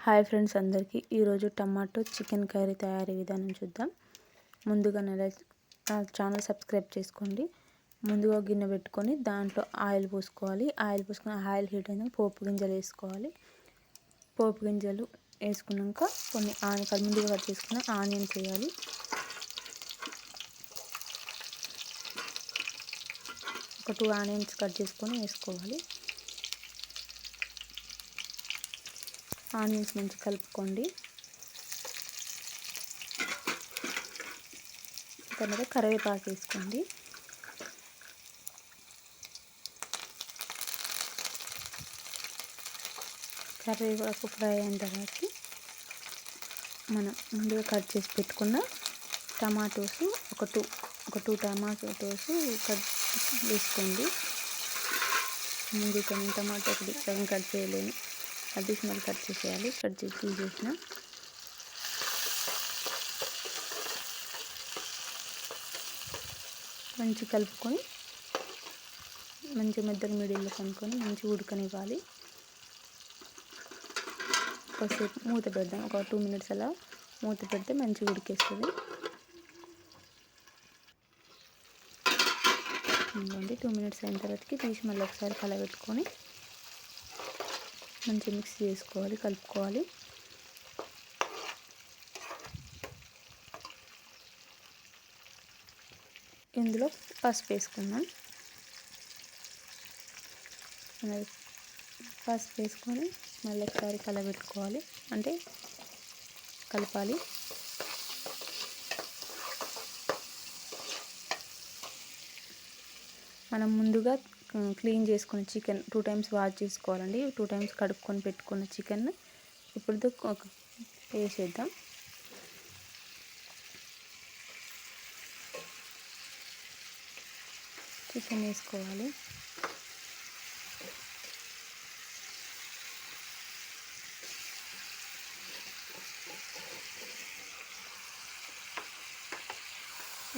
Hi friends అందరికీ ఈరోజు tomato chicken curry తయారీ విధానం చూద్దాం. ముందుగా నా ఛానల్ సబ్స్క్రైబ్ చేసుకోండి. ముందుగా గిన్నె పెట్టుకొని దాంట్లో ఆయిల్ పోసుకోవాలి. ఆయిల్ హీట్ అయినాక పోపు గింజలు వేసుకోవాలి. పోపు గింజలు వేసుకున్నాక కొన్ని ముందుగా కట్ చేసుకున్న ఆనియన్స్ వేయాలి. ఒక 2 ఆనియన్స్ కట్ చేసుకొని వేసుకోవాలి. ఆనియన్స్ మంచి కలుపుకోండి. తర్వాత కరివేపాకు వేసుకోండి. కరివేపాకు ఫ్రై అయిన తర్వాత మనం ముందుగా కట్ చేసి పెట్టుకున్న టమాటోస్ ఒక టూ టమాటోస్ కట్ వేసుకోండి. ముందు కొన్ని టమాటో సగం కట్ చేయలేను, అడిషనల్ కట్ చేసేయాలి. కట్ చేసి తీసేసిన మంచి కలుపుకొని మంచి మెద్దలు మిడిల్లో కనుక్కొని మంచి ఉడకనివ్వాలి. కాసేపు మూత పెడదాం. ఒక 2 minutes అలా మూత పెడితే మంచిగా ఉడికేస్తుంది. ఇవ్వండి 2 minutes అయిన తర్వాతకి తీసి మళ్ళీ ఒకసారి కలబెట్టుకొని మంచిగా మిక్స్ చేసుకోవాలి, కలుపుకోవాలి. ఇందులో పసుపు వేసుకుందాం. పసుపు వేసుకొని మళ్ళీ ఒకసారి కలబెట్టుకోవాలి, అంటే కలపాలి. మనం ముందుగా క్లీన్ చేసుకున్న చికెన్ 2 times వాష్ చేసుకోవాలండి. 2 times కడుక్కొని పెట్టుకున్న చికెన్ ఇప్పుడు వేసేద్దాం. చికెన్ వేసుకోవాలి.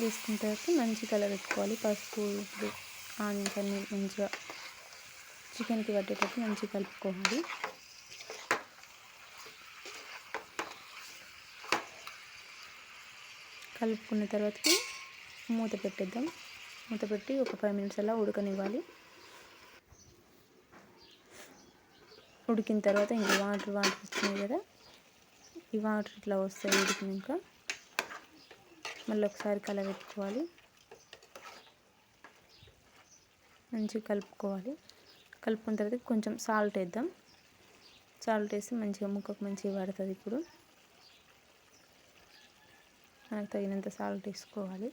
వేసుకున్న తర్వాత మంచి కలబెట్టుకోవాలి. పసుపు ఆనియన్స్ అన్నీ మంచిగా చికెన్కి పట్టేటట్టు మంచిగా కలుపుకోవాలి. కలుపుకున్న తర్వాతకి మూత పెట్టేద్దాం. మూత పెట్టి ఒక 5 minutes అలా ఉడకనివ్వాలి. ఉడికిన తర్వాత ఇంకా వాటర్ వచ్చినాయి కదా, ఈ వాటర్ ఇట్లా వస్తాయి. ఉడికినాక మళ్ళీ ఒకసారి కలబెట్టుకోవాలి, మంచిగా కలుపుకోవాలి. కలుపుకున్న తర్వాత కొంచెం సాల్ట్ వేద్దాం. సాల్ట్ వేసి మంచిగా ముక్కకు మంచిగా పడుతుంది. ఇప్పుడు మనకు తగినంత సాల్ట్ వేసుకోవాలి.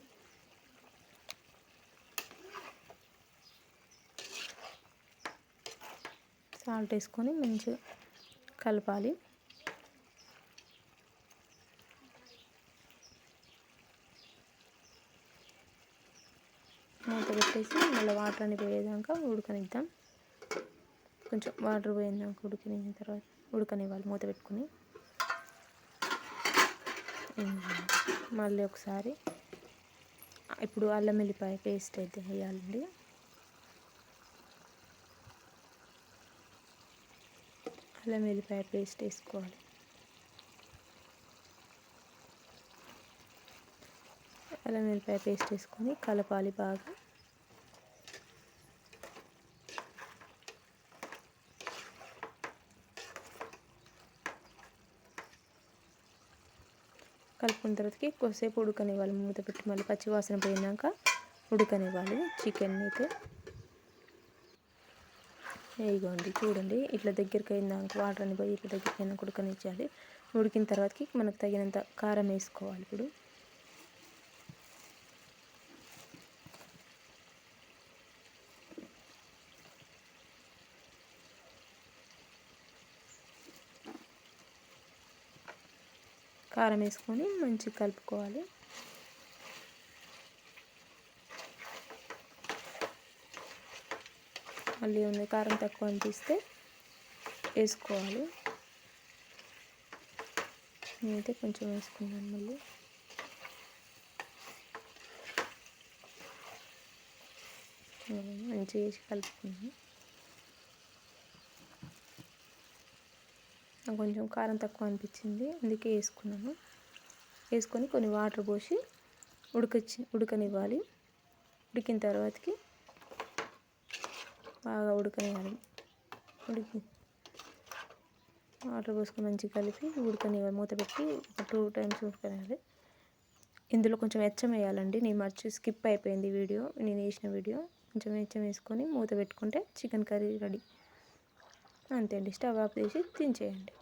సాల్ట్ వేసుకొని మంచిగా కలపాలి. మూత పెట్టేసి మళ్ళీ వాటర్ అని పోయేదాకా ఉడకనిద్దాం. కొంచెం వాటర్ పోయేదాకా ఉడికిన తర్వాత ఉడకనివ్వాలి మూత పెట్టుకొని. మళ్ళీ ఒకసారి ఇప్పుడు అల్లం వెల్లిపాయ పేస్ట్ అయితే వేయాలండి. అల్లం వెల్లిపాయ పేస్ట్ వేసుకోవాలి. అల్లం వెల్లిపాయ పేస్ట్ వేసుకొని కలపాలి బాగా. కలుపుకున్న తర్వాతకి కొద్దిసేపు ఉడకనివ్వాలి. మూత పెట్టి మళ్ళీ పచ్చివాసన పోయినాక ఉడకనివ్వాలి చికెన్ అయితే. ఇదిగోండి చూడండి, ఇట్లా దగ్గరికి అయిందాక వాటర్ అని పోయి ఇట్లా దగ్గరికి అయినా ఉడకనిచ్చాలి. ఉడికిన తర్వాతకి మనకు తగినంత కారం వేసుకోవాలి. ఇప్పుడు కారం వేసుకొని మంచిగా కలుపుకోవాలి. మళ్ళీ ఉంది కారం తక్కువ అనిపిస్తే వేసుకోవాలి. నేనైతే కొంచెం వేసుకున్నాను. మళ్ళీ మంచిగా వేసి కలుపుకున్నాను. నాకు కొంచెం కారం తక్కువ అనిపించింది, అందుకే వేసుకున్నాను. వేసుకొని కొన్ని వాటర్ పోసి ఉడకనివ్వాలి. ఉడికిన తర్వాతకి బాగా ఉడకనివ్వాలి. వాటర్ పోసుకొని మంచిగా కలిపి ఉడకనివ్వాలి. మూత పెట్టి ఒక 2 times ఉడకనివ్వాలి. ఇందులో కొంచెం వెచ్చం వేయాలండి. నేను స్కిప్ అయిపోయింది వీడియో, నేను వేసిన వీడియో. కొంచెం వెచ్చం వేసుకొని మూత పెట్టుకుంటే చికెన్ కర్రీ రెడీ. అంతే అండి, స్టవ్ ఆఫ్ చేసి దించేయండి.